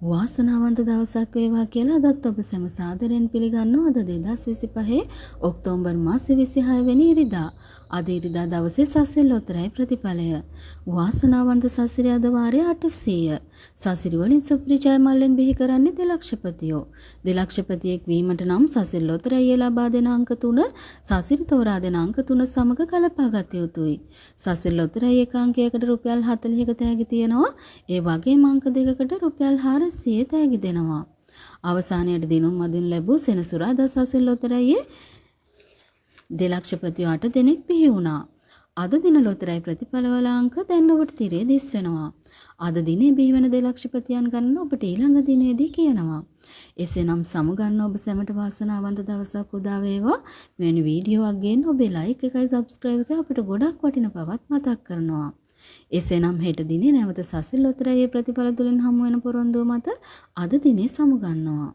වාසනාවන්ත දවසක් වේවා කියලා අදත් ඔබ සැම සාදරයෙන් පිළිගන්නවා. අද 2025 ඔක්තෝබර් මාසේ 26 වෙනි ඉරිදා. අද ඉරිදා දවසේ සසිරි ලොතරැයි ප්‍රතිඵලය. වාසනාවන්ත සසිරි අද වාරයේ 800. සසිරි වලින් සුපිරි මල්ලෙන් බිහි කරන්නේ දෙලක්ෂපතියෝ. දෙලක්ෂපතියෙක් වීමට නම් සසිරි ලොතරැයි ලබා දෙන අංක 3 සසිරි තෝරා දෙන අංක 3 සමග කලපා ගත යුතුයි. සසිරි ලොතරැයි එක අංකයකට රුපියල් 40ක තෑගි තියෙනවා. ඒ වගේම අංක දෙකකට රුපියල් 400 තෑගි දෙනවා. අවසානයේට දිනුම් මදින් ලැබූ සෙනසුරාදා සසිරි ලොතරැයියේ දෙලක්ෂපතියෝ 8 දෙනෙක් බිහි වුණා. අද දින ලොතරැයි ප්‍රතිඵලවල අංක දැන් ඔබට තිරේ දිස්සෙනවා. අද දිනේ බිහි වෙන දෙලක්ෂපතියන් ගන්න ඔබට ඊළඟ දිනේදී කියනවා. එසේනම් සමුගන්න ඔබ සැමට වාසනාවන්ත දවසක් උදා වේවා. මෙවැනි වීඩියෝවක් ගේන්න ඔබේ ලයික් එකයි සබ්ස්ක්‍රයිබ් එකයි අපිට ගොඩක් වටින බවත් මතක් කරනවා. එසේනම් හෙට දිනේ නැවත සසිරි ලොතරැයියේ ප්‍රතිඵල තුලින් හමු වෙන පොරොන්දුව මත අද දිනේ සමුගන්නවා.